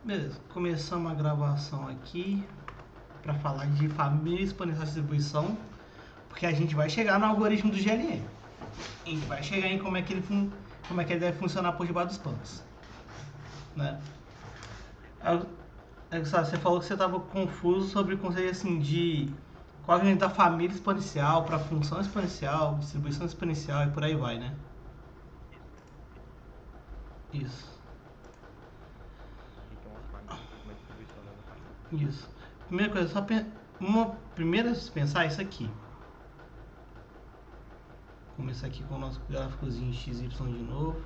Beleza, começamos a gravação aqui para falar de família exponencial de distribuição, porque a gente vai chegar no algoritmo do GLM. A gente vai chegar em como é que ele deve funcionar por debaixo dos panos, né? Você falou que você estava confuso sobre o conceito assim de qual é da família exponencial para função exponencial, distribuição exponencial e por aí vai, né? Isso. O que é uma família, o que é uma distribuição dentro da família. Isso. Primeira coisa, uma primeira pensar isso aqui. Começar aqui com o nosso gráficozinho XY de novo.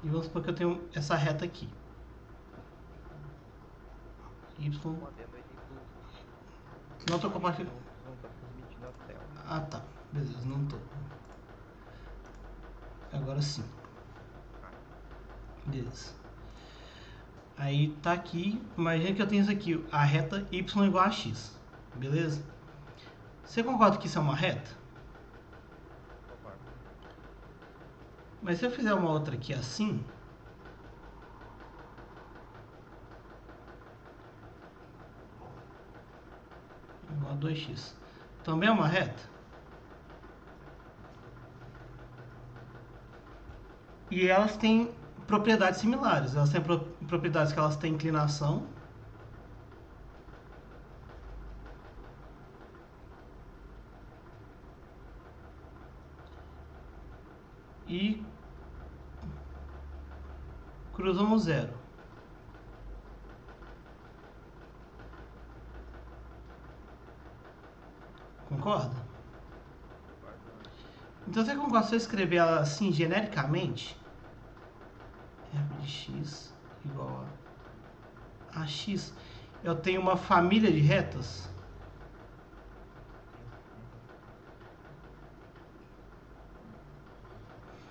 E vamos supor que eu tenho essa reta aqui. Y. Um adendo aí Não estou compartilhando. não tá transmitindo a tela. Ah, tá. Beleza, não tô. Agora sim. Beleza. Aí tá aqui. Imagina que eu tenho isso aqui. A reta Y igual a X. Beleza? Você concorda que isso é uma reta? Concordo. Mas se eu fizer uma outra aqui assim, igual a 2x, também é uma reta? E elas têm propriedades similares. Elas têm propriedades que elas têm inclinação e cruzam o zero. Concorda? Concordo. Então você concorda se eu escrever ela assim genericamente? F de x igual a x. Eu tenho uma família de retas.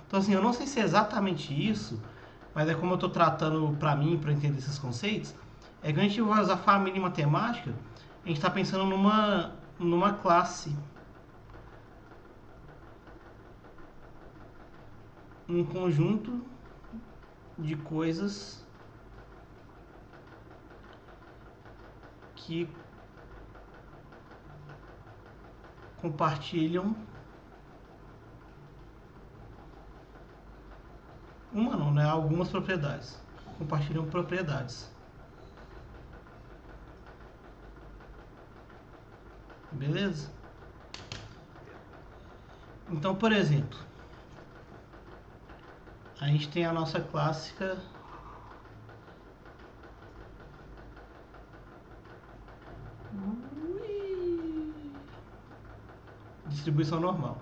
Então assim, eu não sei se é exatamente isso, mas é como eu estou tratando para mim, para entender esses conceitos, é que a gente vai usar família em matemática, a gente está pensando numa classe, um conjunto de coisas que compartilham uma não, né? Algumas propriedades. Compartilham propriedades. Beleza? Então, por exemplo, a gente tem a nossa clássica distribuição normal.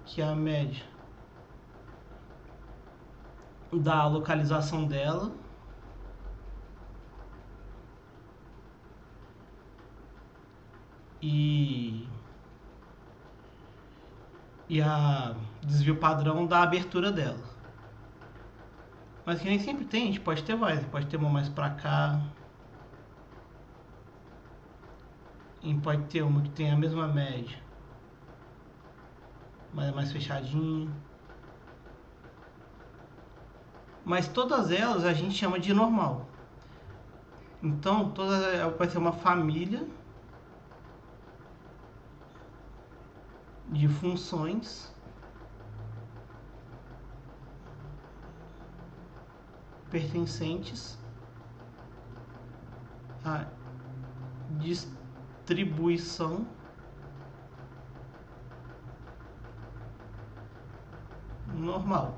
Que é a média da localização dela e a desvio padrão da abertura dela. Mas que nem sempre tem, a gente pode ter mais, pode ter uma mais pra cá, e pode ter uma que tem a mesma média, mas é mais fechadinha. Mas todas elas a gente chama de normal. Então, todas vai ser uma família de funções pertencentes à distribuição normal.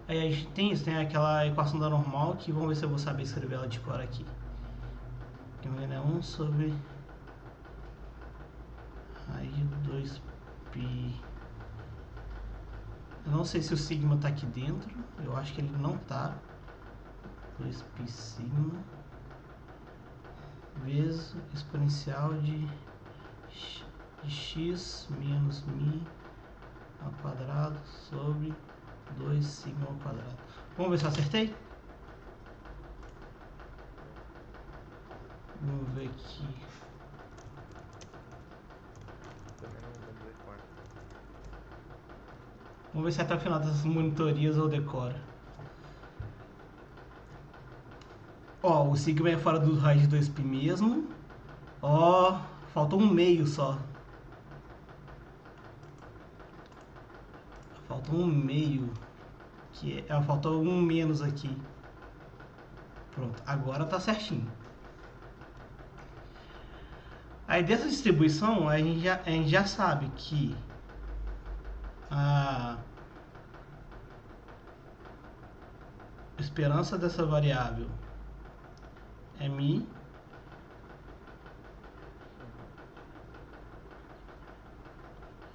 Aí a gente tem isso, tem aquela equação da normal, que vamos ver se eu vou saber escrever ela de cor aqui. Que é 1 sobre raiz de 2π. Eu não sei se o sigma está aqui dentro, eu acho que ele não está. 2π sigma vezes exponencial de x menos μ ao quadrado sobre 2 sigma ao quadrado. Vamos ver se eu acertei? Vamos ver aqui. Vamos ver se até o final dessas monitorias eu decoro. Ó, o sigma é fora do raio de 2π mesmo. Ó, faltou um meio só. Faltou um meio. Faltou um menos aqui. Pronto, agora tá certinho. Aí dessa distribuição a gente já sabe que a esperança dessa variável é μ.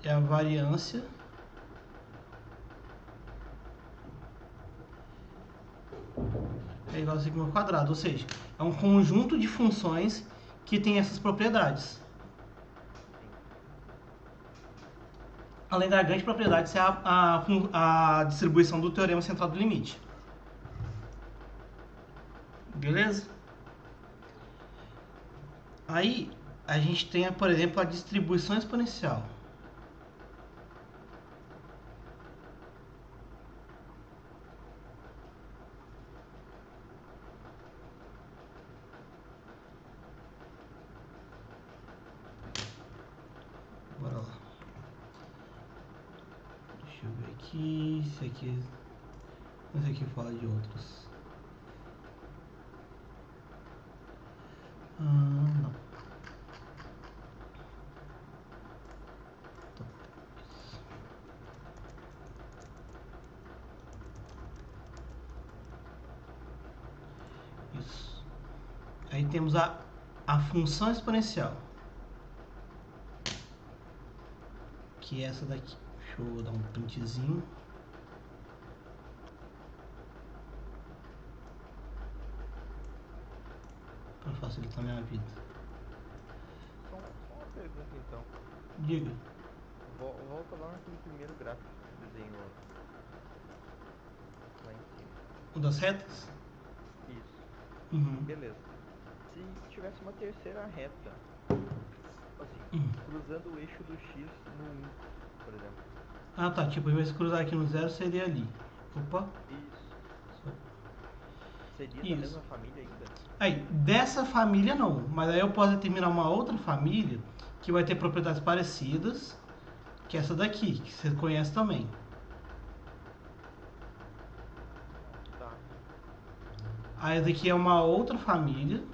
E a variância é igual a sigma ao quadrado, ou seja, é um conjunto de funções que tem essas propriedades. Além da grande propriedade ser a distribuição do teorema central do limite. Beleza? Aí a gente tem, por exemplo, a distribuição exponencial. Bora lá. Deixa eu ver aqui. Esse aqui fala de outros. Não. Isso. Aí temos a função exponencial. Que é essa daqui. Deixa eu dar um printzinho. Para facilitar minha vida. Só uma pergunta então. Diga. Volta lá naquele primeiro gráfico que você desenhou lá em cima. O das retas? Isso. Uhum. Beleza. Se tivesse uma terceira reta, assim, cruzando o eixo do x no 1, por exemplo. Ah, tá. Tipo, ao invés de cruzar aqui no 0, seria ali. Opa. Isso. Seria da Isso. mesma família ainda? Aí, dessa família não. Mas aí eu posso determinar uma outra família que vai ter propriedades parecidas, que é essa daqui, que você conhece também. Tá. Aí essa daqui é uma outra família.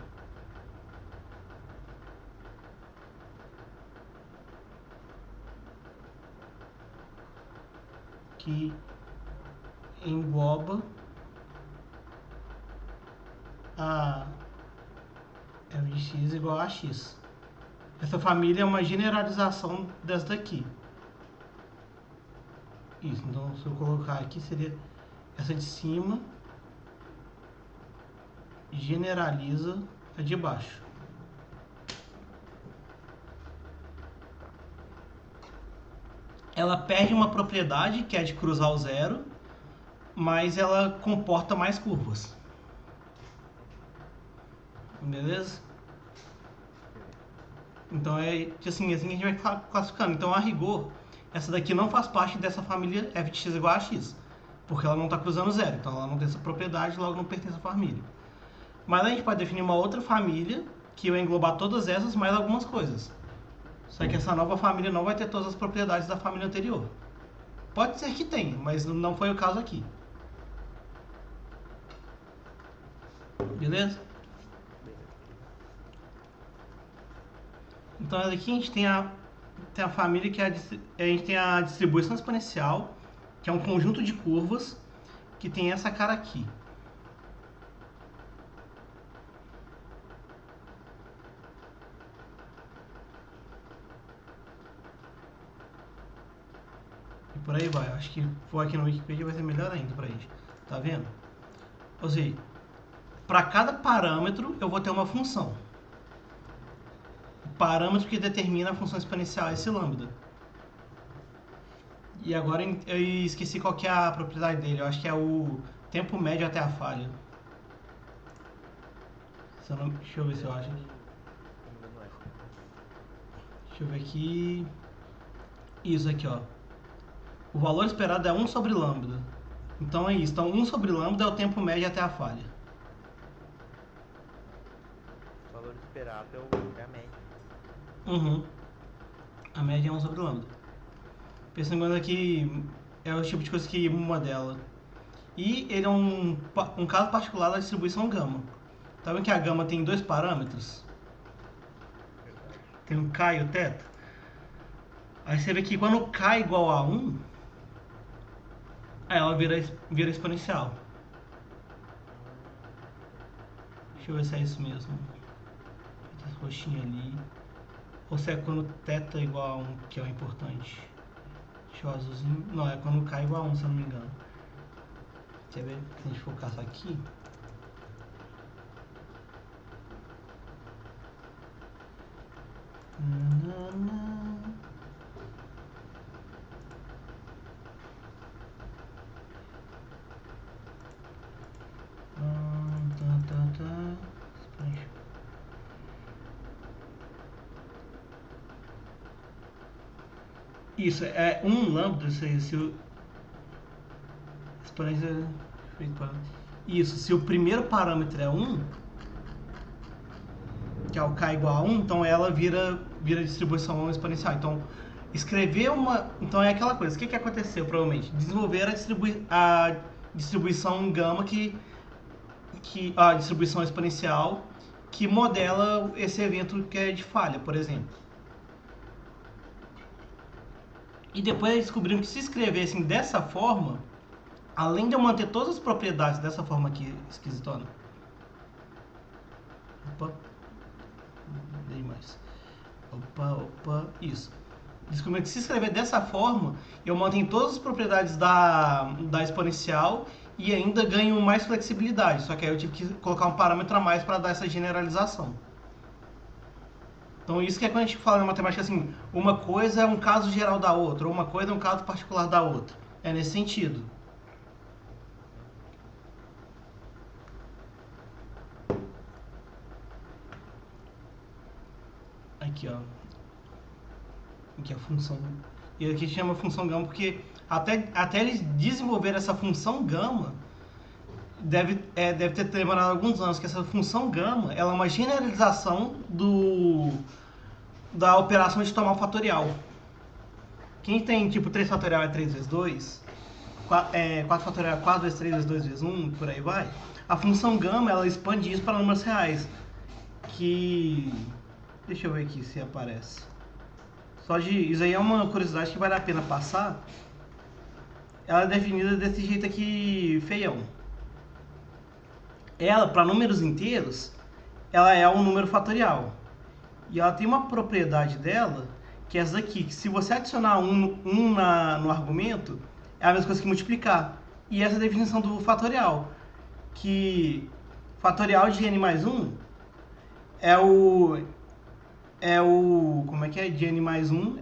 Que engloba a f de x igual a x. Essa família é uma generalização dessa daqui. Isso, então se eu colocar aqui seria essa de cima generaliza a de baixo. Ela perde uma propriedade que é de cruzar o zero, mas ela comporta mais curvas. Beleza? Então é assim a gente vai classificando. Então a rigor, essa daqui não faz parte dessa família f de x igual a x, porque ela não está cruzando zero, então ela não tem essa propriedade, logo não pertence à família. Mas a gente pode definir uma outra família que vai englobar todas essas mais algumas coisas. Só que essa nova família não vai ter todas as propriedades da família anterior. Pode ser que tenha, mas não foi o caso aqui. Beleza? Então aqui a gente tem a família que a gente tem a distribuição exponencial, que é um conjunto de curvas que tem essa cara aqui. E por aí vai. Acho que for aqui no Wikipedia vai ser melhor ainda pra gente. Tá vendo? Ou seja, para cada parâmetro eu vou ter uma função. O parâmetro que determina a função exponencial é esse lambda. E agora eu esqueci qual que é a propriedade dele. Eu acho que é o tempo médio até a falha. Deixa eu ver se eu acho aqui. Deixa eu ver aqui. Isso aqui, ó. O valor esperado é 1 sobre lambda. Então é isso. Então 1 sobre lambda é o tempo médio até a falha. O valor esperado é a média. Uhum. A média é 1 sobre lambda. Pensando aqui, é o tipo de coisa que modela. E ele é um caso particular da distribuição gama. Tá vendo que a gama tem 2 parâmetros? Verdade. Tem o K e o θ. Aí você vê que quando o K é igual a 1, aí ela vira exponencial. Deixa eu ver se é isso mesmo. Esse roxinho ali. Ou se é quando θ é igual a 1, que é o importante. Deixa eu azulzinho. Não, é quando K é igual a 1, se eu não me engano. Quer ver? Se a gente focar só aqui. Isso, é 1 lambda, se o exponência feito para... Isso, se o primeiro parâmetro é 1, que é o K igual a 1, então ela vira distribuição exponencial. Então, escrever uma... Então é aquela coisa, o que aconteceu provavelmente? Desenvolver a distribuição gama a distribuição exponencial que modela esse evento que é de falha, por exemplo. E depois eles descobriram que se escrevessem dessa forma, além de eu manter todas as propriedades dessa forma aqui, esquisitona. Opa. Dei mais. Opa. Isso. Descobriram que se escrever dessa forma, eu mantenho todas as propriedades da exponencial e ainda ganho mais flexibilidade. Só que aí eu tive que colocar um parâmetro a mais para dar essa generalização. Então isso que é quando a gente fala na matemática assim, uma coisa é um caso geral da outra, ou uma coisa é um caso particular da outra. É nesse sentido. Aqui, ó. Aqui a função. E aqui chama função gama porque até eles desenvolverem essa função gama, deve ter demorado alguns anos, que essa função gama ela é uma generalização da operação de tomar o fatorial. Quem tem tipo 3 fatorial é 3 vezes 2, 4 fatorial é 4 vezes 3 vezes 2 vezes 1, por aí vai. A função gama ela expande isso para números reais. Que. Deixa eu ver aqui se aparece. Isso aí é uma curiosidade que vale a pena passar. Ela é definida desse jeito aqui, feião. Ela, para números inteiros, ela é um número fatorial. E ela tem uma propriedade dela, que é essa aqui, que se você adicionar no argumento, é a mesma coisa que multiplicar. E essa é a definição do fatorial, que fatorial de n mais 1 como é que é? De n mais 1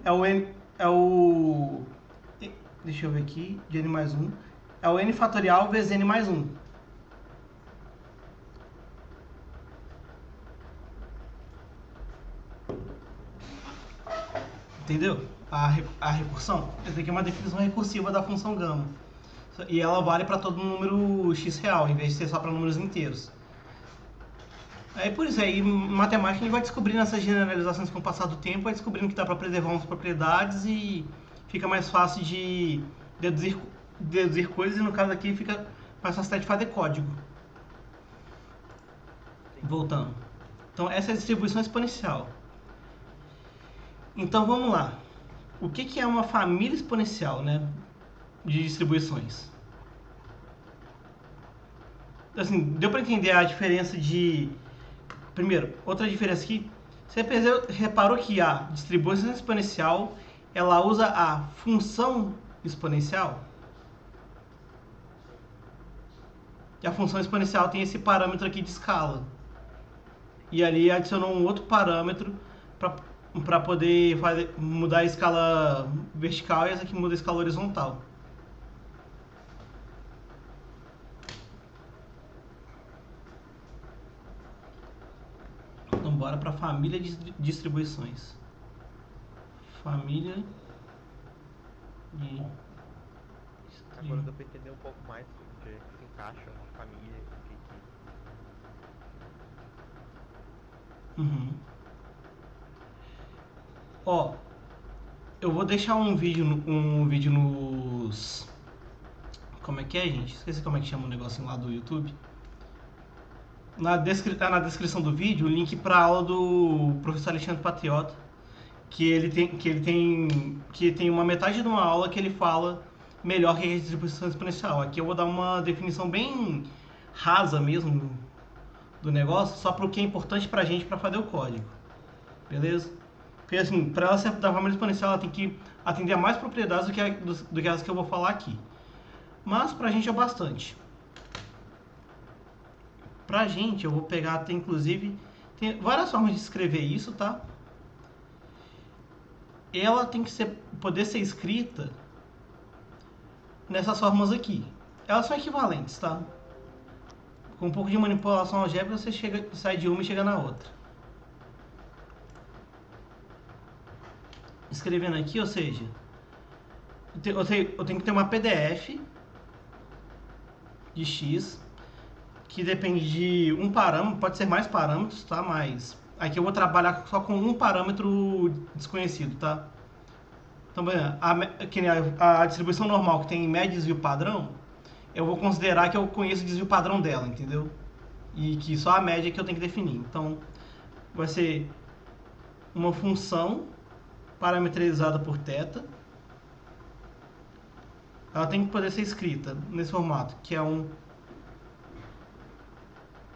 deixa eu ver aqui, de n mais 1 é o n fatorial vezes n mais 1. Entendeu? A recursão. Essa aqui é uma definição recursiva da função gama. E ela vale para todo número x real, em vez de ser só para números inteiros. Aí por isso, aí em matemática a gente vai descobrindo essas generalizações com o passar do tempo, vai descobrindo que dá para preservar umas propriedades e fica mais fácil de deduzir coisas, e no caso aqui fica mais fácil de fazer código. Voltando. Então essa é a distribuição exponencial. Então vamos lá. O que é uma família exponencial, né, de distribuições? Assim, deu para entender a diferença de... Primeiro, outra diferença aqui. Você reparou que a distribuição exponencial ela usa a função exponencial? E a função exponencial tem esse parâmetro aqui de escala. E ali adicionou um outro parâmetro para poder mudar a escala vertical, e essa aqui muda a escala horizontal. Então bora para a família de distribuições. Família de Agora dá pra entender um pouco mais onde é que se encaixa uma família, Uhum. Ó, eu vou deixar um vídeo nos... Como é que é, gente? Esqueci como é que chama o negocinho lá do YouTube. Tá na descrição do vídeo o link para a aula do professor Alexandre Patriota, que tem uma metade de uma aula que ele fala melhor que a distribuição exponencial. Aqui eu vou dar uma definição bem rasa mesmo do negócio, só para o que é importante para a gente para fazer o código, beleza? Porque assim, para ela ser da família exponencial, ela tem que atender a mais propriedades do que as que eu vou falar aqui. Mas para a gente é bastante. Pra gente, eu vou pegar até inclusive, tem várias formas de escrever isso, tá? Ela tem que poder ser escrita nessas formas aqui. Elas são equivalentes, tá? Com um pouco de manipulação algébrica, você sai de uma e chega na outra. Escrevendo aqui, ou seja, eu tenho que ter uma PDF de x que depende de um parâmetro, pode ser mais parâmetros, tá? Mas aqui eu vou trabalhar só com um parâmetro desconhecido, tá? Então, a distribuição normal que tem média e desvio padrão, eu vou considerar que eu conheço o desvio padrão dela, entendeu? E que só a média que eu tenho que definir. Então, vai ser uma função parametrizada por θ. Ela tem que poder ser escrita nesse formato, que é um...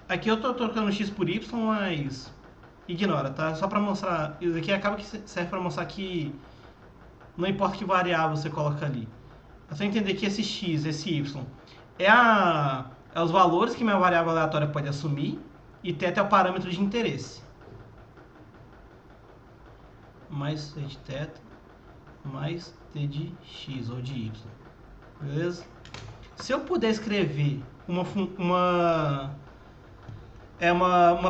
Aqui eu estou trocando x por y, mas ignora, tá? Só para mostrar... Isso aqui acaba que serve para mostrar que não importa que variável você coloca ali. É só entender que esse x, esse y, é os valores que minha variável aleatória pode assumir, e θ é o parâmetro de interesse. Mais c de θ, mais t de x ou de y. Beleza? Se eu puder escrever uma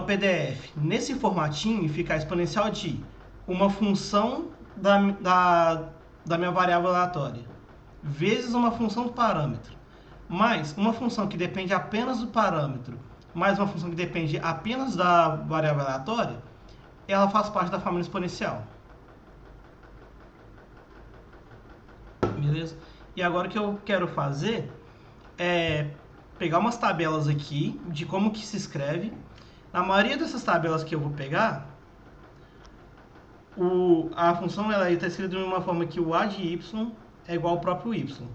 PDF nesse formatinho e ficar exponencial de uma função da minha variável aleatória vezes uma função do parâmetro mais uma função que depende apenas do parâmetro mais uma função que depende apenas da variável aleatória, ela faz parte da família exponencial. Beleza? E agora o que eu quero fazer é pegar umas tabelas aqui de como que se escreve. Na maioria dessas tabelas que eu vou pegar, a função está escrita de uma forma que o a de y é igual ao próprio y.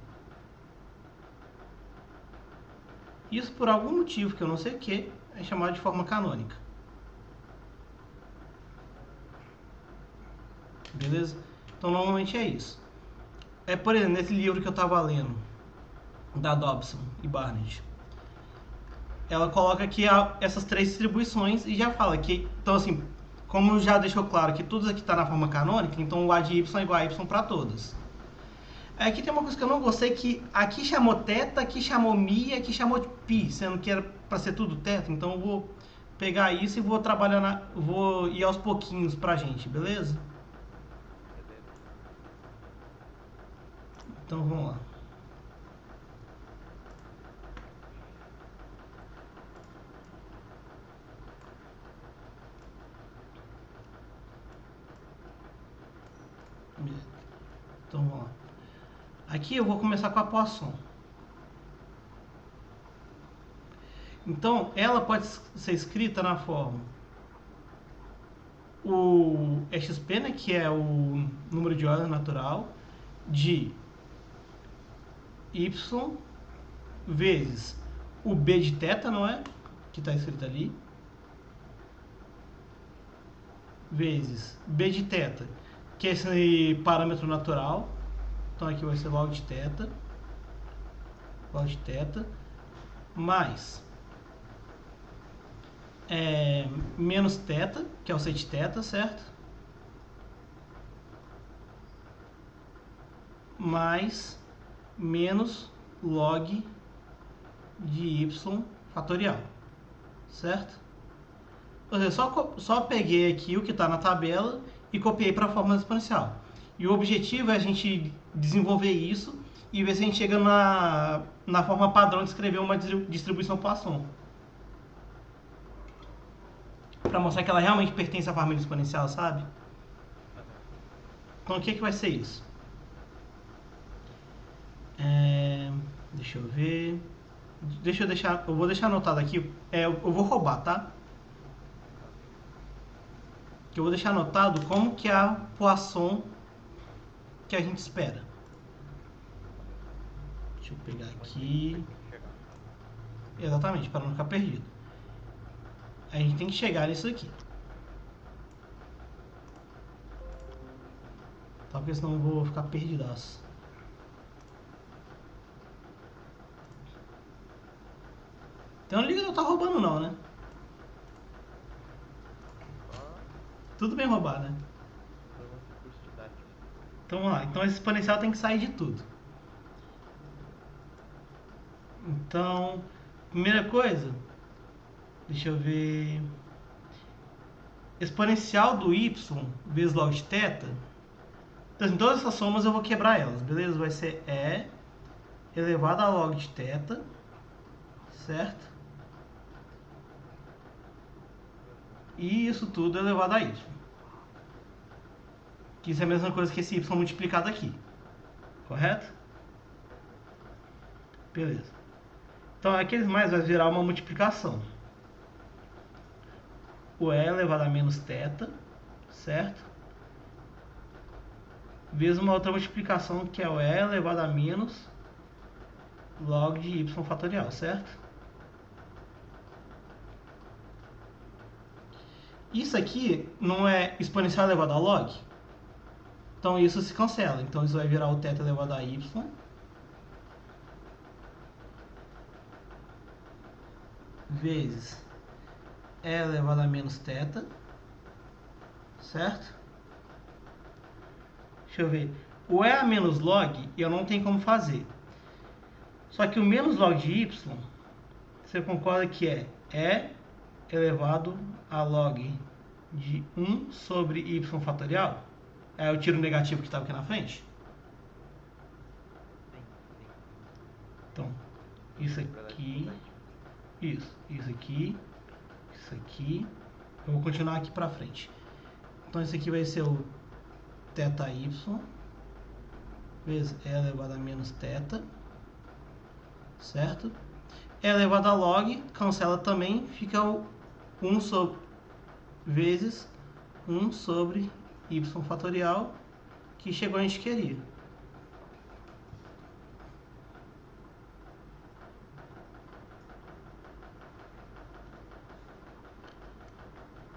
Isso, por algum motivo que eu não sei o que, é chamado de forma canônica. Beleza? Então, normalmente é isso. Por exemplo, nesse livro que eu estava lendo, da Dobson e Barnett, ela coloca aqui essas três distribuições e já fala que, então assim, como já deixou claro que tudo aqui está na forma canônica, então o a de y é igual a y para todas. Aqui tem uma coisa que eu não gostei, que aqui chamou θ, aqui chamou mi, aqui chamou pi, sendo que era para ser tudo θ, então eu vou pegar isso e vou trabalhar, vou ir aos pouquinhos pra gente, beleza? Então vamos lá. Então vamos lá. Aqui eu vou começar com a Poisson. Então ela pode ser escrita na forma o exp, né, que é o número de ordem natural, de y vezes o b de θ, não é? Que está escrito ali. Vezes b de θ, que é esse parâmetro natural. Então aqui vai ser log de θ. Log de θ. Mais menos θ, que é o sec θ, certo? Mais menos log de y fatorial, certo? Ou seja, só peguei aqui o que está na tabela e copiei para a fórmula exponencial. E o objetivo é a gente desenvolver isso e ver se a gente chega na forma padrão de escrever uma distribuição Poisson. Para mostrar que ela realmente pertence à família exponencial, sabe? Então o que vai ser isso? Deixa eu ver. Eu vou deixar anotado aqui. Eu vou roubar, tá? Que eu vou deixar anotado como que é a Poisson que a gente espera. Deixa eu pegar aqui. Exatamente, para não ficar perdido. A gente tem que chegar nisso aqui. Tá? Porque senão eu vou ficar perdidaço. Então não liga de eu estar roubando não, né? Tudo bem roubar, né? Então vamos lá. Então esse exponencial tem que sair de tudo. Então, primeira coisa, deixa eu ver. Exponencial do y vezes log de θ. Então, em todas essas somas eu vou quebrar elas, beleza? Vai ser E elevado a log de θ, certo? E isso tudo elevado a y. Que isso é a mesma coisa que esse y multiplicado aqui. Correto? Beleza. Então, aqueles mais vai virar uma multiplicação. O E elevado a menos θ, certo? Vezes uma outra multiplicação que é o E elevado a menos log de y fatorial, certo? Isso aqui não é exponencial elevado a log? Então isso se cancela. Então isso vai virar o θ elevado a y vezes E elevado a menos θ, certo? Deixa eu ver. O E a menos log eu não tenho como fazer. Só que o menos log de y, você concorda que é E elevado a log de 1 sobre y fatorial? Aí eu tiro o negativo que estava aqui na frente. Então, isso aqui, isso aqui, isso aqui. Eu vou continuar aqui para frente. Então, isso aqui vai ser o θy vezes E elevado a menos θ, certo? E elevado a log, cancela também, fica o 1 sobre vezes 1 sobre y fatorial, que chegou a gente queria.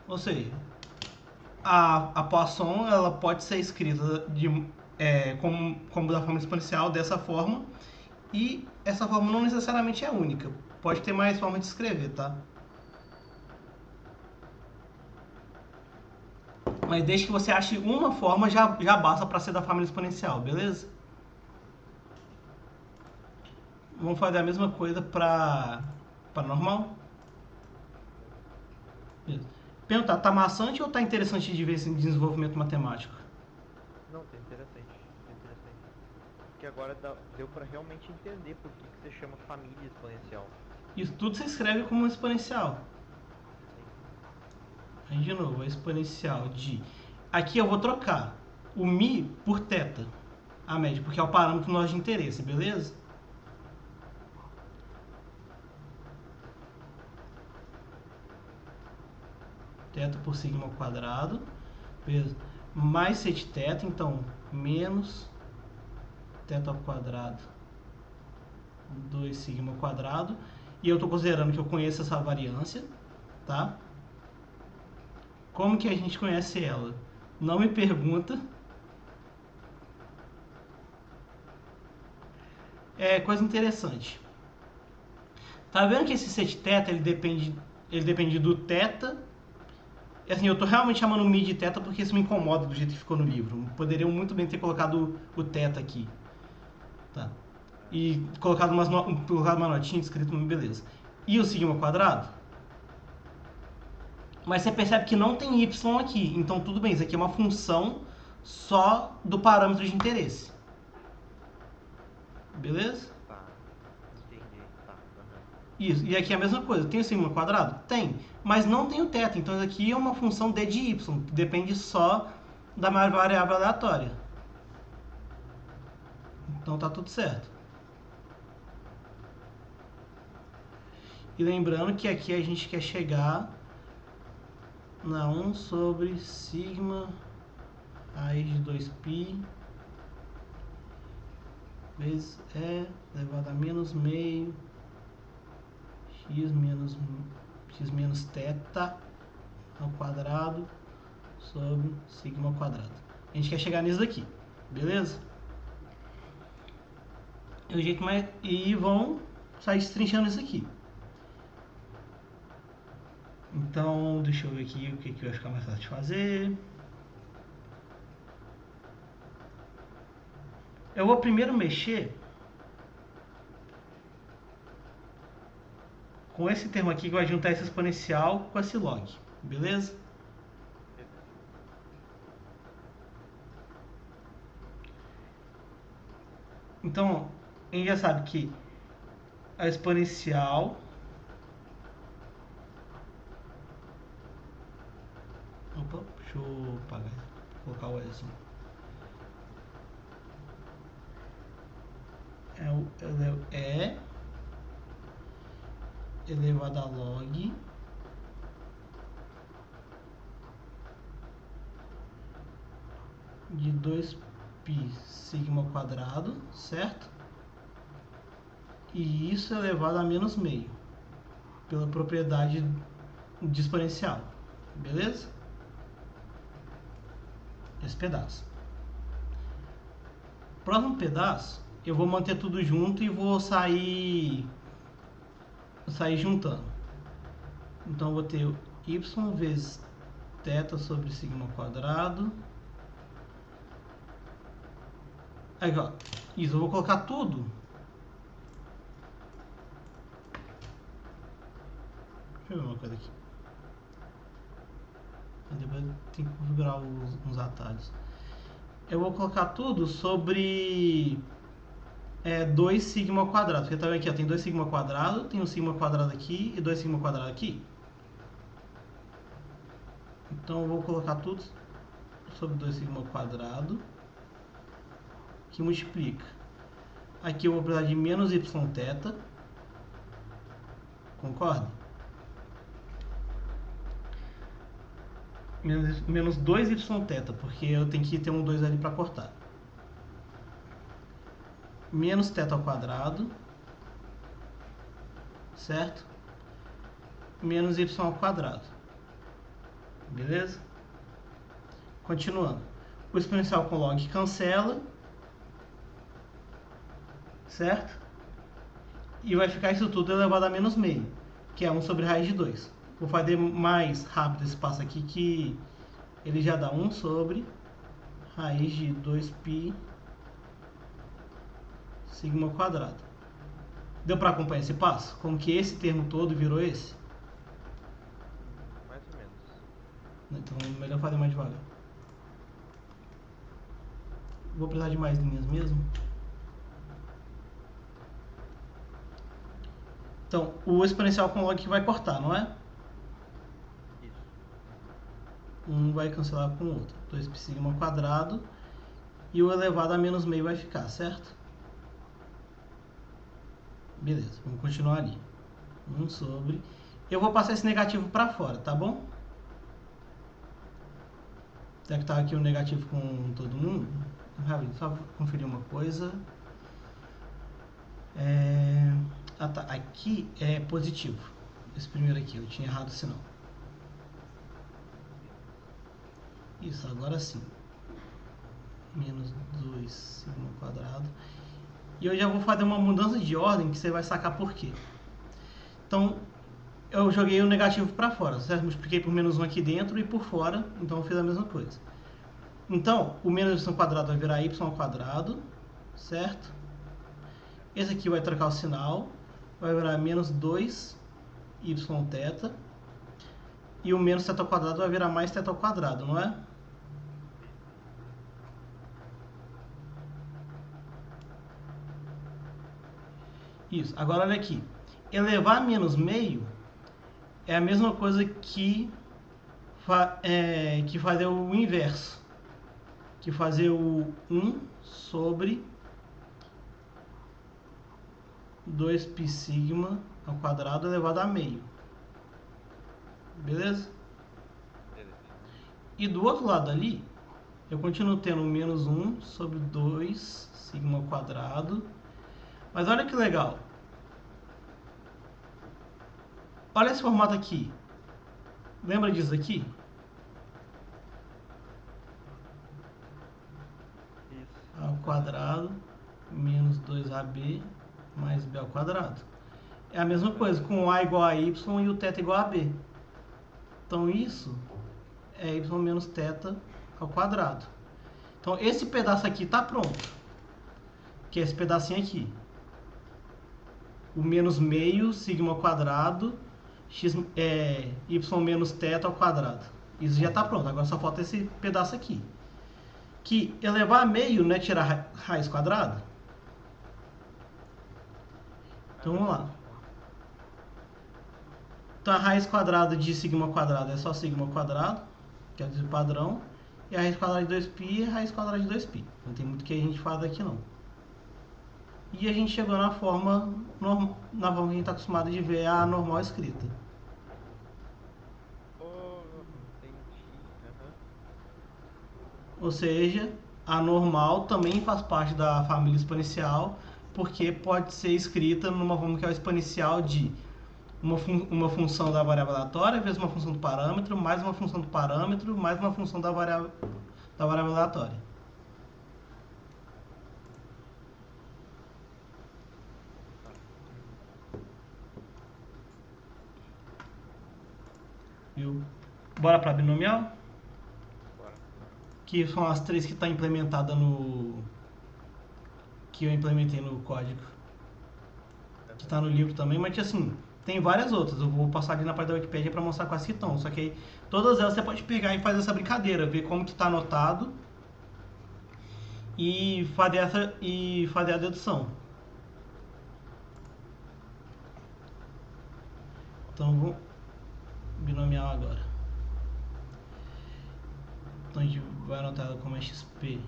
Ou seja, a Poisson ela pode ser escrita como da forma exponencial dessa forma, e essa forma não necessariamente é única. Pode ter mais formas de escrever, tá? Mas desde que você ache uma forma, já basta para ser da família exponencial, beleza? Vamos fazer a mesma coisa para normal? Beleza. Perguntar, tá maçante ou tá interessante de ver esse desenvolvimento matemático? Não, tá interessante. Porque agora deu para realmente entender por que você chama família exponencial. Isso tudo você escreve como exponencial. Aí de novo, a exponencial de... Aqui eu vou trocar o mi por θ, a média, porque é o parâmetro nosso de interesse, beleza? Θ por sigma ao quadrado, beleza? Mais sec θ, então menos θ ao quadrado 2 sigma ao quadrado. E eu estou considerando que eu conheço essa variância, tá? Como que a gente conhece ela? Não me pergunta. É coisa interessante. Tá vendo que esse sec θ ele depende do θ? Assim, eu estou realmente chamando mi de θ porque isso me incomoda do jeito que ficou no livro. Poderiam muito bem ter colocado o θ aqui, tá? E colocado uma notinha escrito, beleza. E o sigma ao quadrado? Mas você percebe que não tem y aqui. Então tudo bem, isso aqui é uma função só do parâmetro de interesse. Beleza? Tá. Entendi. Tá. Aham. Isso. E aqui é a mesma coisa. Tem o sigma quadrado? Tem. Mas não tem o θ. Então isso aqui é uma função d de y, que depende só da variável aleatória. Então tá tudo certo. E lembrando que aqui a gente quer chegar na 1 sobre sigma raiz de 2π vezes E elevado a menos meio x menos θ ao quadrado sobre sigma ao quadrado. A gente quer chegar nisso daqui, beleza? E vão sair destrinchando isso aqui. Então, deixa eu ver aqui o que vai ficar mais fácil de fazer. Eu vou primeiro mexer com esse termo aqui que vai juntar esse exponencial com esse log, beleza? Então, a gente já sabe que a exponencial... Opa, deixa eu apagar, colocar o S. É elevado a log de 2π sigma ao quadrado, certo? E isso é elevado a menos meio, pela propriedade de exponencial, beleza? Esse pedaço. Próximo pedaço, eu vou manter tudo junto e vou sair juntando. Então, eu vou ter y vezes θ sobre sigma ao quadrado. Aí, ó, isso, eu vou colocar tudo. Deixa eu ver uma coisa aqui. Depois tem que configurar uns atalhos. Eu vou colocar tudo sobre 2 sigma ao quadrado. Porque tá vendo aqui, ó, tem 2 sigma ao quadrado, tem um sigma ao quadrado aqui e 2 sigma ao quadrado aqui. Então eu vou colocar tudo sobre 2 sigma ao quadrado, que multiplica. Aqui eu vou precisar de menos yθ. Concorda? Menos 2yθ, porque eu tenho que ter um 2 ali para cortar. Menos θ ao quadrado, certo? Menos y ao quadrado. Beleza? Continuando. O exponencial com log cancela, certo? E vai ficar isso tudo elevado a menos meio, que é 1 sobre raiz de 2. Vou fazer mais rápido esse passo aqui, que ele já dá 1 sobre raiz de 2π sigma ao quadrado. Deu para acompanhar esse passo? Como que esse termo todo virou esse? Mais ou menos. Então, melhor fazer mais devagar. Vou precisar de mais linhas mesmo. Então, o exponencial com log que vai cortar, não é? Isso. Um vai cancelar com o outro. 2π sigma ao quadrado. E o elevado a menos meio vai ficar, certo? Beleza, vamos continuar ali. 1 sobre... Eu vou passar esse negativo para fora, tá bom? Já que tá aqui o negativo com todo mundo, só conferir uma coisa. Ah, tá. Aqui é positivo. Esse primeiro aqui, eu tinha errado o sinal. Isso, agora sim. Menos 2 sigma ao quadrado. E eu já vou fazer uma mudança de ordem que você vai sacar por quê. Então, eu joguei o negativo para fora, certo? Multipliquei por menos 1 aqui dentro e por fora, então eu fiz a mesma coisa. Então, o menos y ao quadrado vai virar y ao quadrado, certo? Esse aqui vai trocar o sinal, vai virar menos 2yθ. E o menos θ ao quadrado vai virar mais θ ao quadrado, não é? Isso. Agora olha aqui. Elevar a menos meio é a mesma coisa que fazer o inverso. Que fazer o 1 sobre 2π sigma ao quadrado elevado a meio. Beleza? E do outro lado ali, eu continuo tendo menos 1 sobre 2 sigma ao quadrado. Mas olha que legal. Olha esse formato aqui. Lembra disso aqui? Isso. A ao quadrado menos 2ab mais b ao quadrado. É a mesma coisa, com a igual a y e o θ igual a b. Então isso é y menos θ ao quadrado. Então esse pedaço aqui está pronto. Que é esse pedacinho aqui. O menos meio sigma ao quadrado y menos θ ao quadrado. Isso já está pronto. Agora só falta esse pedaço aqui. Que elevar a meio não é tirar raiz quadrada? Então vamos lá. Então a raiz quadrada de sigma ao quadrado é só sigma ao quadrado, que é o padrão. E a raiz quadrada de 2π é a raiz quadrada de 2π. Não tem muito o que a gente faz aqui não. E a gente chegou na forma que a gente está acostumado de ver a normal escrita. Ou seja, a normal também faz parte da família exponencial, porque pode ser escrita numa forma que é o exponencial de uma função da variável aleatória vezes uma função do parâmetro, mais uma função do parâmetro, mais uma função da variável aleatória. Viu? Bora para binomial? Bora. Que são as três que estão implementadas no... que eu implementei no código. Que está no livro também, mas assim, tem várias outras. Eu vou passar ali na parte da Wikipedia para mostrar quais que estão. Só que aí, todas elas você pode pegar e fazer essa brincadeira, ver como que está anotado e fazer a dedução. Então vou binomial agora. Então a gente vai anotar ela como XP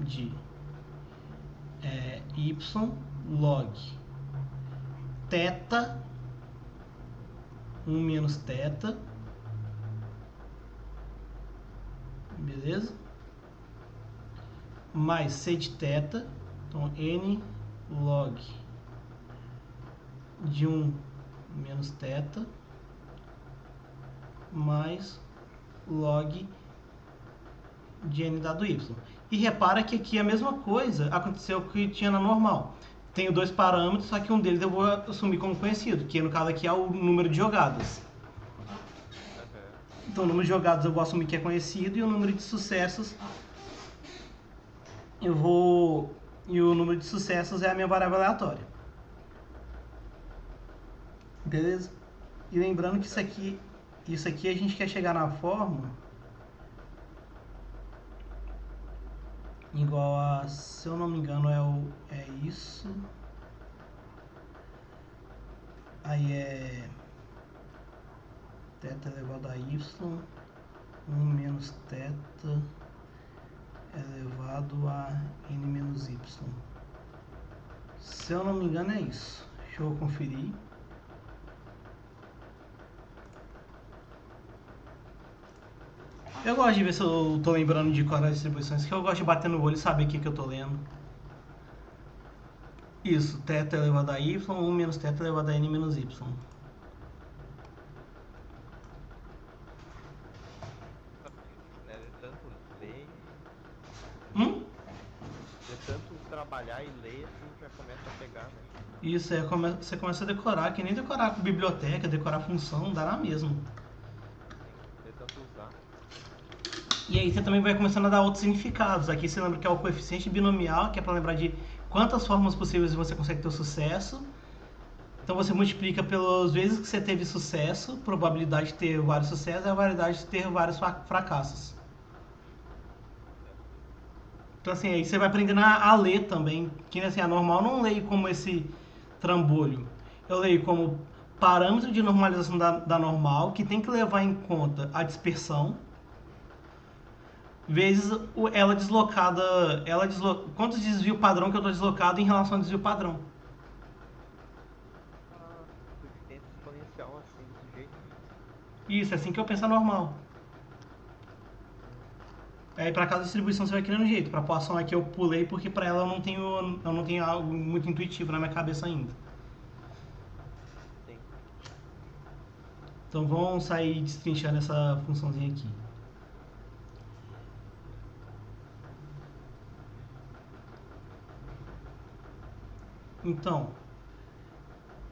de y log θ 1 menos θ, beleza? Mais c de θ, então n log de 1 menos θ mais log de n dado y. E repara que aqui a mesma coisa aconteceu que tinha na normal. Tenho dois parâmetros, só que um deles eu vou assumir como conhecido, que no caso aqui é o número de jogadas. Então o número de jogadas eu vou assumir que é conhecido e o número de sucessos e o número de sucessos é a minha variável aleatória. Beleza? E lembrando que isso aqui a gente quer chegar na fórmula igual a, se eu não me engano, é isso. Aí é θ elevado a y, 1 menos θ elevado a n menos y. Se eu não me engano é isso. Deixa eu conferir. Eu gosto de ver se eu tô lembrando de quais as distribuições, que eu gosto de bater no olho e saber o que eu tô lendo. Isso, θ elevado a y, 1 menos θ elevado a n menos y. De tanto trabalhar e ler, tu já começa a pegar, né? Isso, aí você começa a decorar, que nem decorar com biblioteca, decorar função, dá na mesma. De tanto usar. E aí você também vai começando a dar outros significados. Aqui você lembra que é o coeficiente binomial, que é para lembrar de quantas formas possíveis você consegue ter o sucesso. Então você multiplica pelas vezes que você teve sucesso, probabilidade de ter vários sucessos e a variedade de ter vários fracassos. Então assim, aí você vai aprendendo a ler também, que assim, a normal não leio como esse trambolho, eu leio como parâmetro de normalização da normal, que tem que levar em conta a dispersão, vezes ela deslocada, quanto desvio padrão que eu estou deslocado em relação ao desvio padrão. Coeficiente exponencial assim, desse jeito. Isso, é assim que eu penso a normal. Aí para cada distribuição você vai criando um jeito. Para a poação aqui eu pulei porque para ela eu não tenho algo muito intuitivo na minha cabeça ainda. Sim. Então vamos sair destrinchando essa funçãozinha aqui. Então,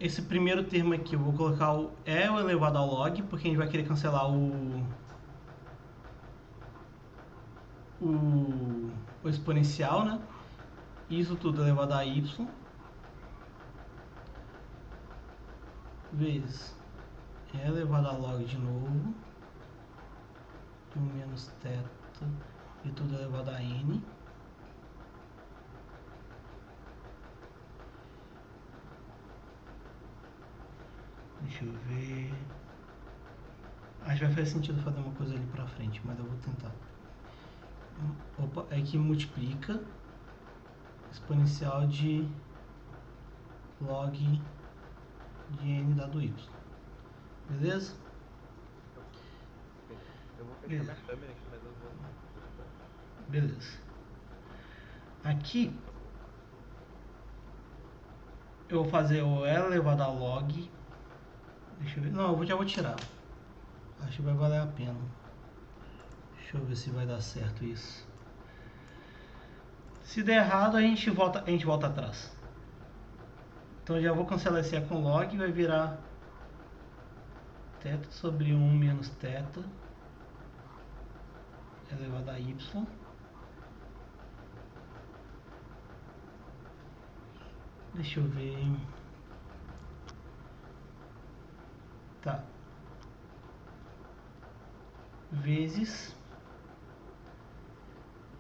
esse primeiro termo aqui eu vou colocar o elevado ao log, porque a gente vai querer cancelar o exponencial, né? Isso tudo elevado a y vezes e elevado a log de novo, de 1 menos θ e tudo elevado a n. Deixa eu ver. Acho que vai fazer sentido fazer uma coisa ali pra frente, mas eu vou tentar. Opa, é que multiplica exponencial de log de n dado y. Beleza? Eu vou fechar minha câmera aqui, mas eu vou. Beleza. Aqui eu vou fazer o L elevado a log. Deixa eu ver. Não, eu já vou tirar. Acho que vai valer a pena. Deixa eu ver se vai dar certo isso. Se der errado, a gente volta atrás. Então eu já vou cancelar esse E com log e vai virar θ sobre 1 menos θ elevado a y. Deixa eu ver. Tá. Vezes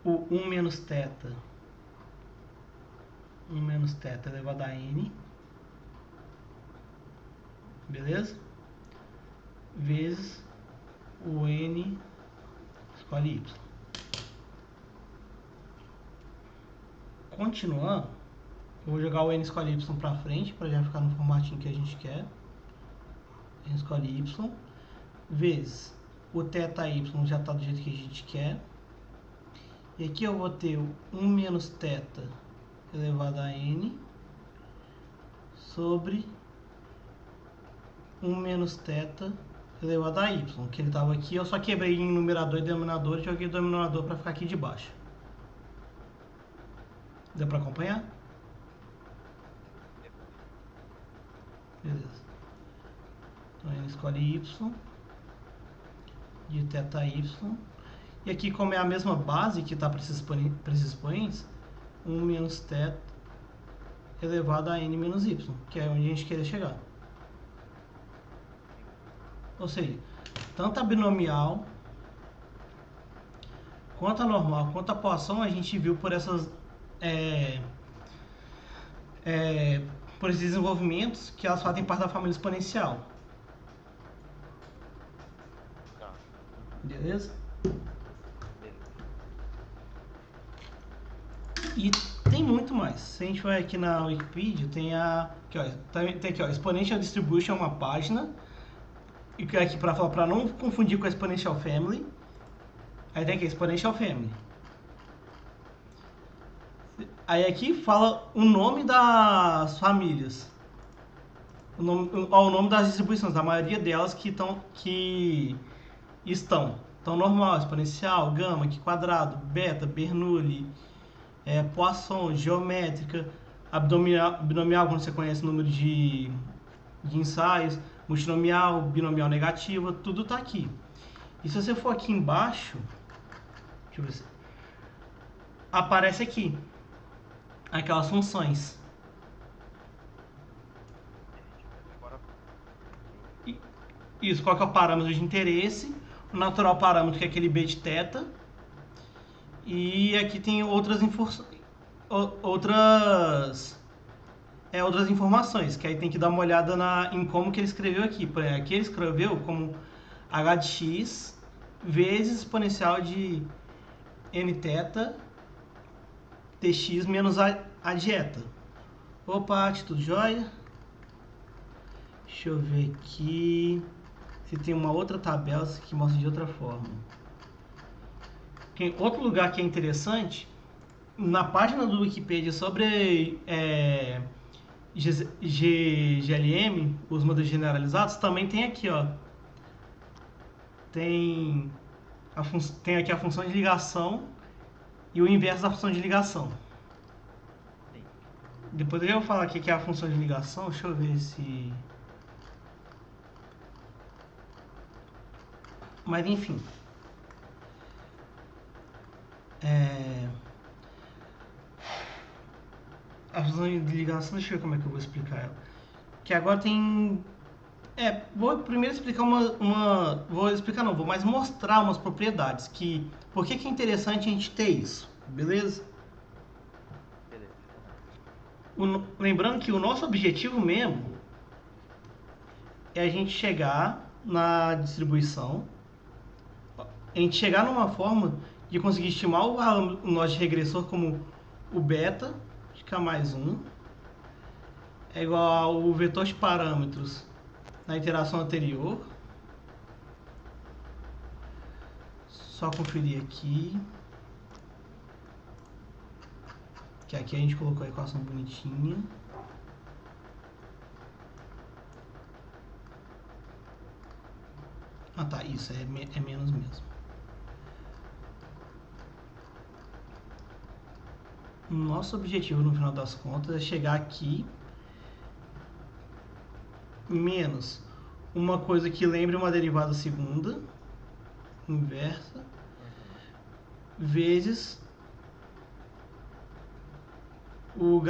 o 1 menos θ. 1 menos θ elevado a n. Beleza? Vezes o n escolhe y. Continuando, eu vou jogar o n escolhe y pra frente, para já ficar no formatinho que a gente quer. N escolhe y, vezes o θy já está do jeito que a gente quer. E aqui eu vou ter o 1 menos θ elevado a n sobre 1 menos θ elevado a y, que ele estava aqui. Eu só quebrei em numerador e denominador e joguei o denominador para ficar aqui de baixo. Deu para acompanhar? Beleza. Então ele escolhe y de θy. E aqui, como é a mesma base que está para esses expoentes, 1 menos θ elevado a n menos y, que é onde a gente queria chegar. Ou seja, tanto a binomial quanto a normal, quanto a poação, a gente viu por essas por esses desenvolvimentos que elas fazem parte da família exponencial. Tá. Beleza? Beleza. E tem muito mais. Se a gente vai aqui na Wikipedia, tem aqui, ó, tem aqui, ó, Exponential Distribution é uma página. E aqui para falar, para não confundir com a Exponential Family. Aí tem aqui Exponential Family. Aí aqui fala o nome das famílias. O nome das distribuições, da maioria delas que estão. Então, normal, exponencial, gama, que quadrado, beta, Bernoulli, Poisson, geométrica, binomial, quando você conhece o número de ensaios, multinomial, binomial negativa, tudo está aqui. E se você for aqui embaixo, deixa eu ver se aparece aqui aquelas funções. Isso, qual que é o parâmetro de interesse, o natural parâmetro que é aquele b de θ, e aqui tem outras outras informações, que aí tem que dar uma olhada em como que ele escreveu aqui. Por exemplo, aqui ele escreveu como h de x vezes exponencial de n θ dx menos a dieta. Opa, tudo jóia? Deixa eu ver aqui se tem uma outra tabela que mostra de outra forma. Outro lugar que é interessante, na página do Wikipedia sobre GLM, os modelos generalizados, também tem aqui, ó. Tem aqui a função de ligação e o inverso da função de ligação. Depois eu vou falar aqui que é a função de ligação. Deixa eu ver se... Mas enfim. A função de ligação, deixa eu ver como é que eu vou explicar ela. Que agora tem... vou primeiro explicar vou mais mostrar umas propriedades. Por que é interessante a gente ter isso, beleza? Lembrando que o nosso objetivo mesmo é a gente chegar na distribuição, a gente chegar numa forma de conseguir estimar o nosso regressor como o beta de k mais 1 é igual ao vetor de parâmetros na iteração anterior. Só conferir aqui. Que aqui a gente colocou a equação bonitinha. Ah tá, isso é menos mesmo. Nosso objetivo no final das contas é chegar aqui menos uma coisa que lembre uma derivada segunda inversa vezes o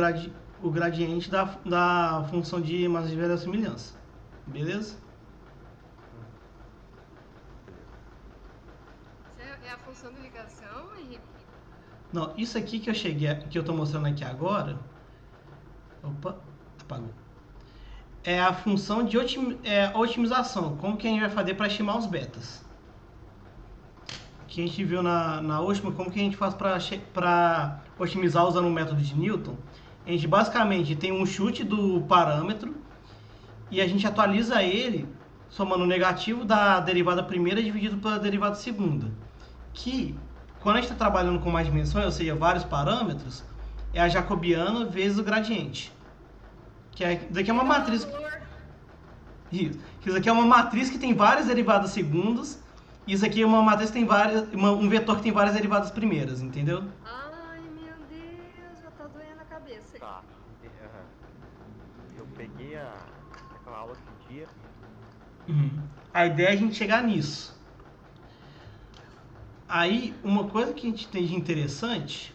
gradiente da função de massa de verossimilhança. Beleza? Isso é a função de ligação, Henrique? Não, isso aqui que eu tô mostrando aqui agora. Opa, apagou. É a função de otimização. Como que a gente vai fazer para estimar os betas? Que a gente viu na última, como que a gente faz para otimizar usando o método de Newton. A gente basicamente tem um chute do parâmetro e a gente atualiza ele somando o negativo da derivada primeira dividido pela derivada segunda. Que, quando a gente está trabalhando com mais dimensões, ou seja, vários parâmetros, é a jacobiana vezes o gradiente. Isso daqui é uma matriz... Isso aqui é uma matriz que tem várias derivadas segundas. Isso aqui é uma matriz que tem um vetor que tem várias derivadas primeiras, entendeu? Ai, meu Deus, já tá doendo a cabeça. Tá. Eu peguei aquela aula que dia. A ideia é a gente chegar nisso. Aí, uma coisa que a gente tem de interessante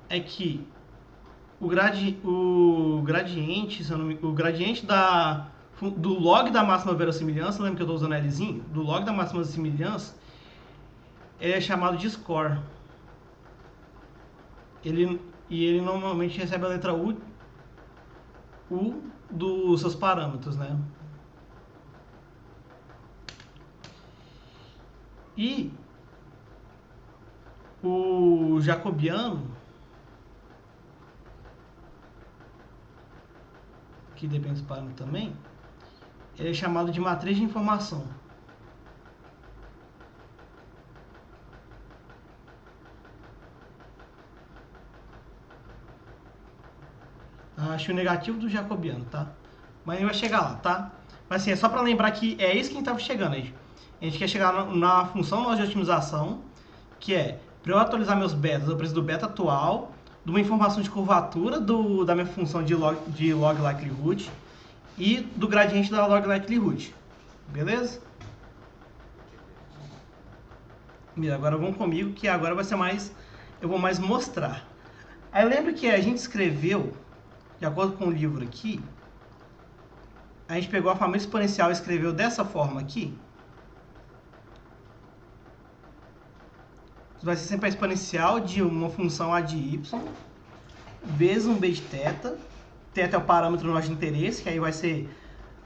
é que o gradiente do log da máxima verossimilhança, lembra que eu estou usando Lzinho? Do log da máxima verossimilhança, ele é chamado de score. Ele normalmente recebe a letra U dos seus parâmetros, né? E o jacobiano, que depende dos parâmetros também, ele é chamado de matriz de informação. Acho o negativo do jacobiano, tá? Mas a gente vai chegar lá, tá? Mas assim, é só para lembrar que é isso que a gente estava chegando. A gente quer chegar na função nossa de otimização, que é, para eu atualizar meus betas, eu preciso do beta atual, de uma informação de curvatura da minha função de log likelihood e do gradiente da log likelihood. Beleza? Agora vão comigo, que agora vai ser mais... Eu vou mais mostrar. Aí lembra que a gente escreveu, de acordo com o livro aqui, a gente pegou a família exponencial e escreveu dessa forma aqui. vai ser sempre a exponencial de uma função a de y vezes um b de θ. Θ é o parâmetro do nosso interesse, que aí vai ser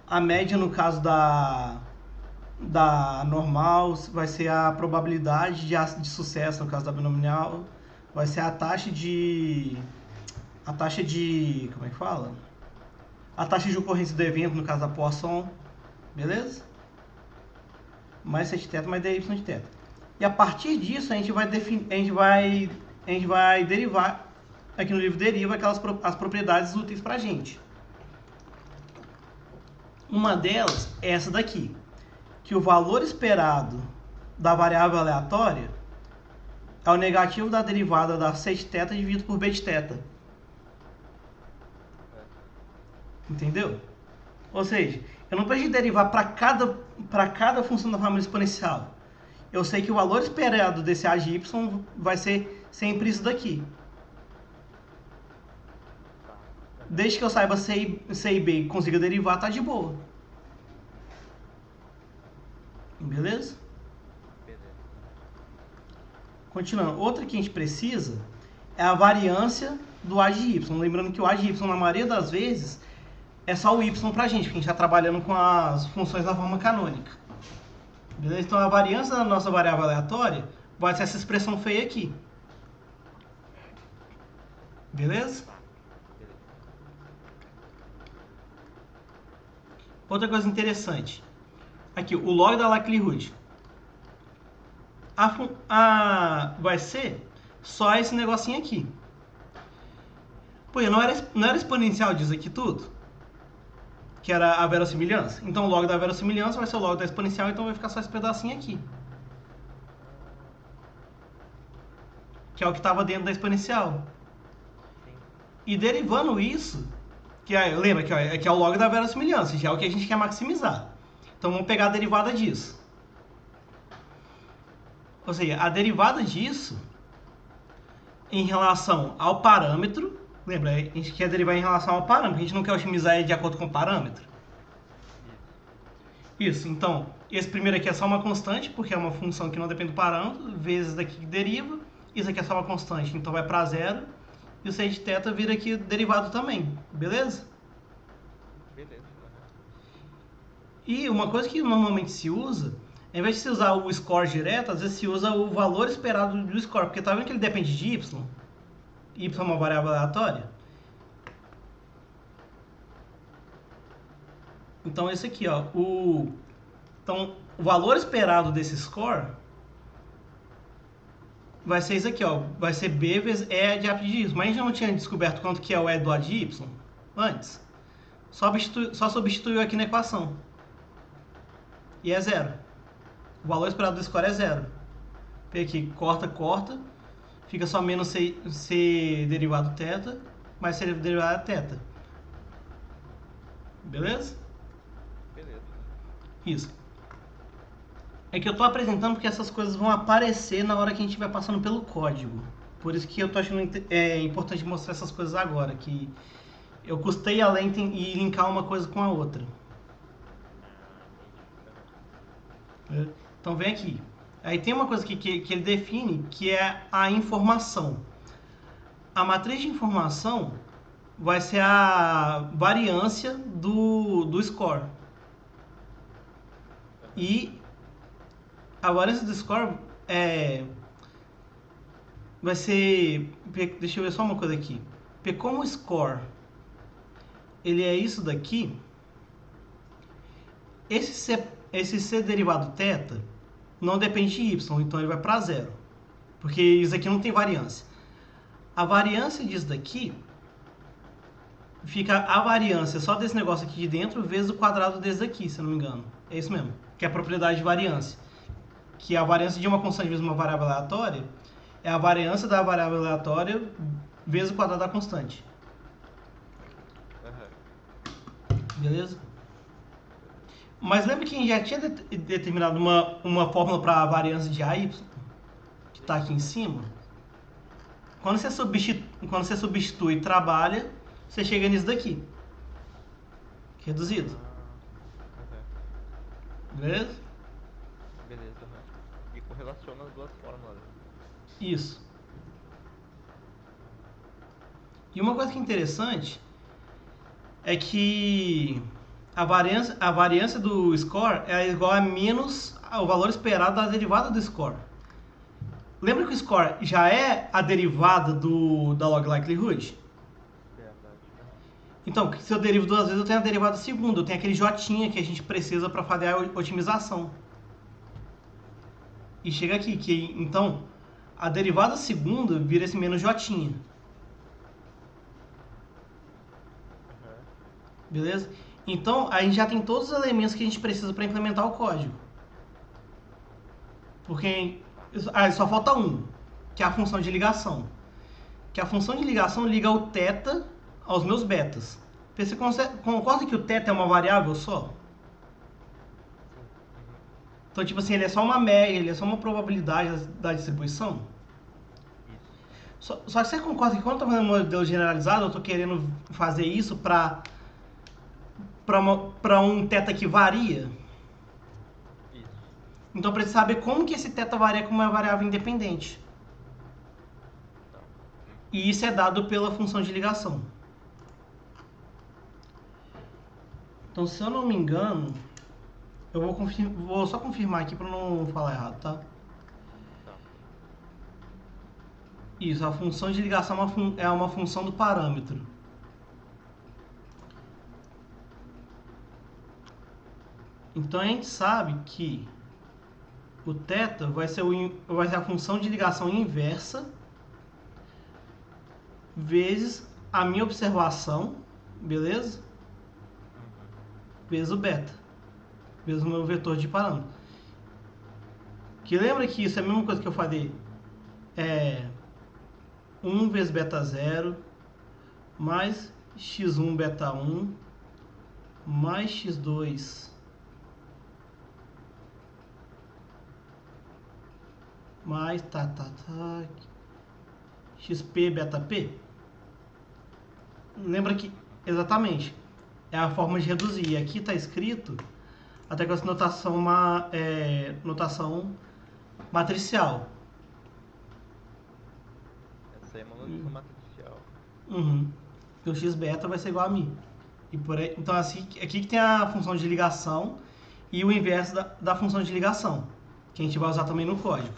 a média no caso da normal, vai ser a probabilidade de sucesso no caso da binomial, vai ser a taxa de como é que fala? A taxa de ocorrência do evento no caso da Poisson, beleza? Mais c de θ mais dy de θ. E a partir disso a gente vai derivar, aqui no livro deriva as propriedades úteis para a gente. Uma delas é essa daqui, que o valor esperado da variável aleatória é o negativo da derivada da c de θ dividido por b de θ. Entendeu? Ou seja, eu não preciso derivar para cada função da família exponencial. Eu sei que o valor esperado desse a de y vai ser sempre isso daqui. Desde que eu saiba C e B e consiga derivar, tá de boa. Beleza? Continuando. Outra que a gente precisa é a variância do a de y. Lembrando que o a de y, na maioria das vezes, é só o y pra gente, porque a gente está trabalhando com as funções da forma canônica. Beleza? Então, a variância da nossa variável aleatória vai ser essa expressão feia aqui. Beleza? Outra coisa interessante. Aqui, o log da likelihood. Vai ser só esse negocinho aqui. Pô, não era exponencial disso aqui tudo? Que era a verossimilhança. Então o log da verossimilhança vai ser o log da exponencial, então vai ficar só esse pedacinho aqui. Que é o que estava dentro da exponencial. E derivando isso, lembra que é o log da verossimilhança, já é o que a gente quer maximizar. Então vamos pegar a derivada disso. Ou seja, a derivada disso em relação ao parâmetro. Lembra, a gente quer derivar em relação ao parâmetro, a gente não quer otimizar ele de acordo com o parâmetro. Isso, então, esse primeiro aqui é só uma constante, porque é uma função que não depende do parâmetro, vezes daqui que deriva. Isso aqui é só uma constante, então vai para zero. E o c de θ vira aqui derivado também, beleza? Beleza. E uma coisa que normalmente se usa, ao invés de se usar o score direto, às vezes se usa o valor esperado do score, porque tá vendo que ele depende de y? Y é uma variável aleatória. Então esse aqui, ó, então o valor esperado desse score vai ser isso aqui, ó, vai ser b vezes e de a de y. Mas a gente não tinha descoberto quanto que é o e do a de y antes. Só substituiu aqui na equação. E é zero. O valor esperado do score é zero. Pega aqui, corta. Fica só menos c derivado θ, mais c derivado θ. Beleza? Beleza. Isso. É que eu tô apresentando porque essas coisas vão aparecer na hora que a gente estiver passando pelo código. Por isso que eu tô achando importante mostrar essas coisas agora, que eu custei além e linkar uma coisa com a outra. Então vem aqui. Aí tem uma coisa que ele define, que é a informação. A matriz de informação vai ser a variância do score. E a variância do score vai ser... Deixa eu ver só uma coisa aqui. Porque como o score ele é isso daqui, esse c derivado θ não depende de y, então ele vai para zero. Porque isso aqui não tem variância. A variância disso daqui fica a variância só desse negócio aqui de dentro vezes o quadrado desse daqui, se eu não me engano. É isso mesmo, que é a propriedade de variância. Que a variância de uma constante vezes uma variável aleatória é a variância da variável aleatória vezes o quadrado da constante. Beleza? Mas lembra que a gente já tinha determinado uma fórmula para a variância de AY, que está aqui em cima? Quando você substitui e trabalha, você chega nisso daqui. Reduzido. Beleza? Beleza. E correlaciona as duas fórmulas. Isso. E uma coisa que é interessante é que a variância do score é igual a menos o valor esperado da derivada do score. Lembra que o score já é a derivada da log likelihood? Verdade. Então, se eu derivo duas vezes, eu tenho a derivada segunda. Eu tenho aquele j que a gente precisa para fazer a otimização. E chega aqui, que então a derivada segunda vira esse menos j. Uhum. Beleza? Então, a gente já tem todos os elementos que a gente precisa para implementar o código. Porque só falta um, que é a função de ligação. Que a função de ligação liga o θ aos meus betas. Você concorda que o θ é uma variável só? Então, tipo assim, ele é só uma média, ele é só uma probabilidade da distribuição? Isso. Só que você concorda que quando eu estou fazendo um modelo generalizado, eu estou querendo fazer isso para um θ que varia? Isso. Então, eu preciso saber como que esse θ varia com uma variável independente. Tá. E isso é dado pela função de ligação. Então, se eu não me engano, eu vou só confirmar aqui para não falar errado, tá? Tá. Isso, a função de ligação é uma função do parâmetro. Então, a gente sabe que o θ vai ser a função de ligação inversa vezes a minha observação, beleza? Vezes o beta, vezes o meu vetor de parâmetro. Que lembra que isso é a mesma coisa que eu falei? 1 vezes beta 0 mais x1 beta 1 mais x2 mais xp beta p. Lembra que exatamente é a forma de reduzir. E aqui está escrito até com essa notação matricial. Essa é uma notação matricial. Uhum. O x beta vai ser igual a mim. E por aí, então assim, aqui que tem a função de ligação e o inverso da função de ligação, que a gente vai usar também no código.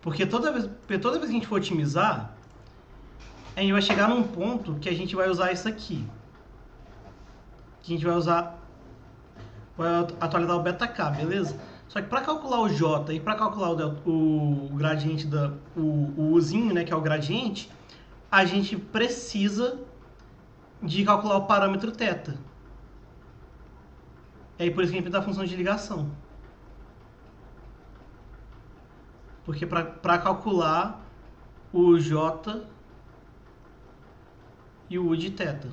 Porque toda vez que a gente for otimizar, a gente vai chegar num ponto que a gente vai usar isso aqui. Que a gente vai atualizar o beta-k, beleza? Só que para calcular o j e para calcular o gradiente, o uzinho, né, que é o gradiente, a gente precisa de calcular o parâmetro θ. É aí por isso que a gente tem a função de ligação. Porque para calcular o j e o u de θ.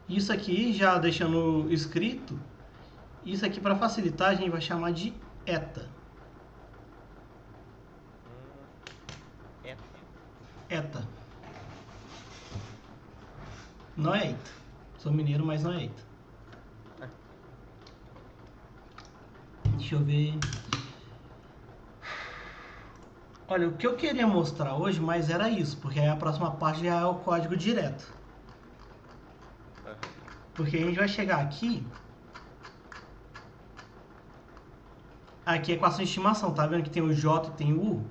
Isso aqui, já deixando escrito, isso aqui para facilitar a gente vai chamar de eta. Eta. Não é eita. Sou mineiro, mas não é eita. Deixa eu ver. Olha, o que eu queria mostrar hoje, mas era isso, porque aí a próxima parte já é o código direto. Porque a gente vai chegar aqui. Aqui é a equação de estimação, tá vendo que tem o J e tem o U?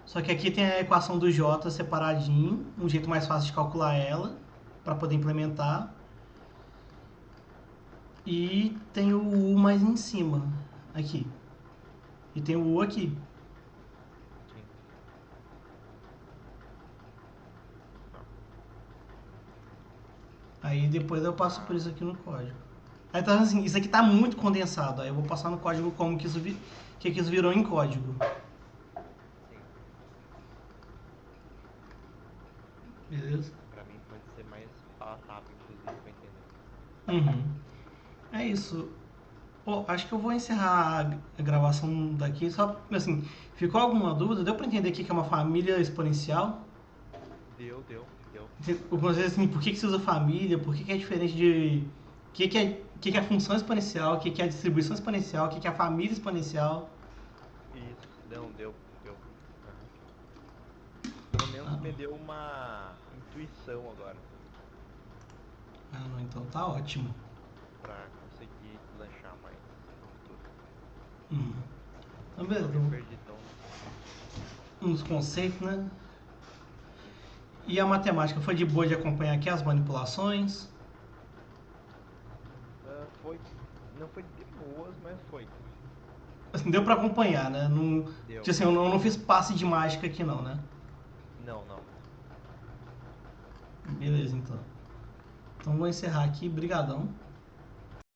Só que aqui tem a equação do J separadinho, um jeito mais fácil de calcular ela, para poder implementar. E tem o U mais em cima, aqui. E tem o U aqui. Aí depois eu passo por isso aqui no código. Aí tá assim, isso aqui tá muito condensado. Aí eu vou passar no código como que isso virou em código. Beleza? Pra mim pode ser mais palatável, inclusive, pra entender. Uhum. É isso. Pô, acho que eu vou encerrar a gravação daqui. Só assim, ficou alguma dúvida? Deu pra entender aqui que é uma família exponencial? Deu. Deu. Algumas vezes assim, por que você usa família, por que é diferente de... O que é a função exponencial, o que é a distribuição exponencial, o que é a família exponencial. Isso, não, deu. Aham. Pelo menos Ah, me deu uma intuição agora não, então tá ótimo. pra conseguir lanchar mais no futuro. Hum. Então, Tô beleza, meio perdidão. uns conceitos, né? Isso. E a matemática foi de boa de acompanhar aqui as manipulações? Foi. Não foi de boas, mas foi. Assim, deu pra acompanhar, né? Não, Deu. tipo assim, eu não fiz passe de mágica aqui não, né? Não. Beleza, então. Então vou encerrar aqui. Brigadão.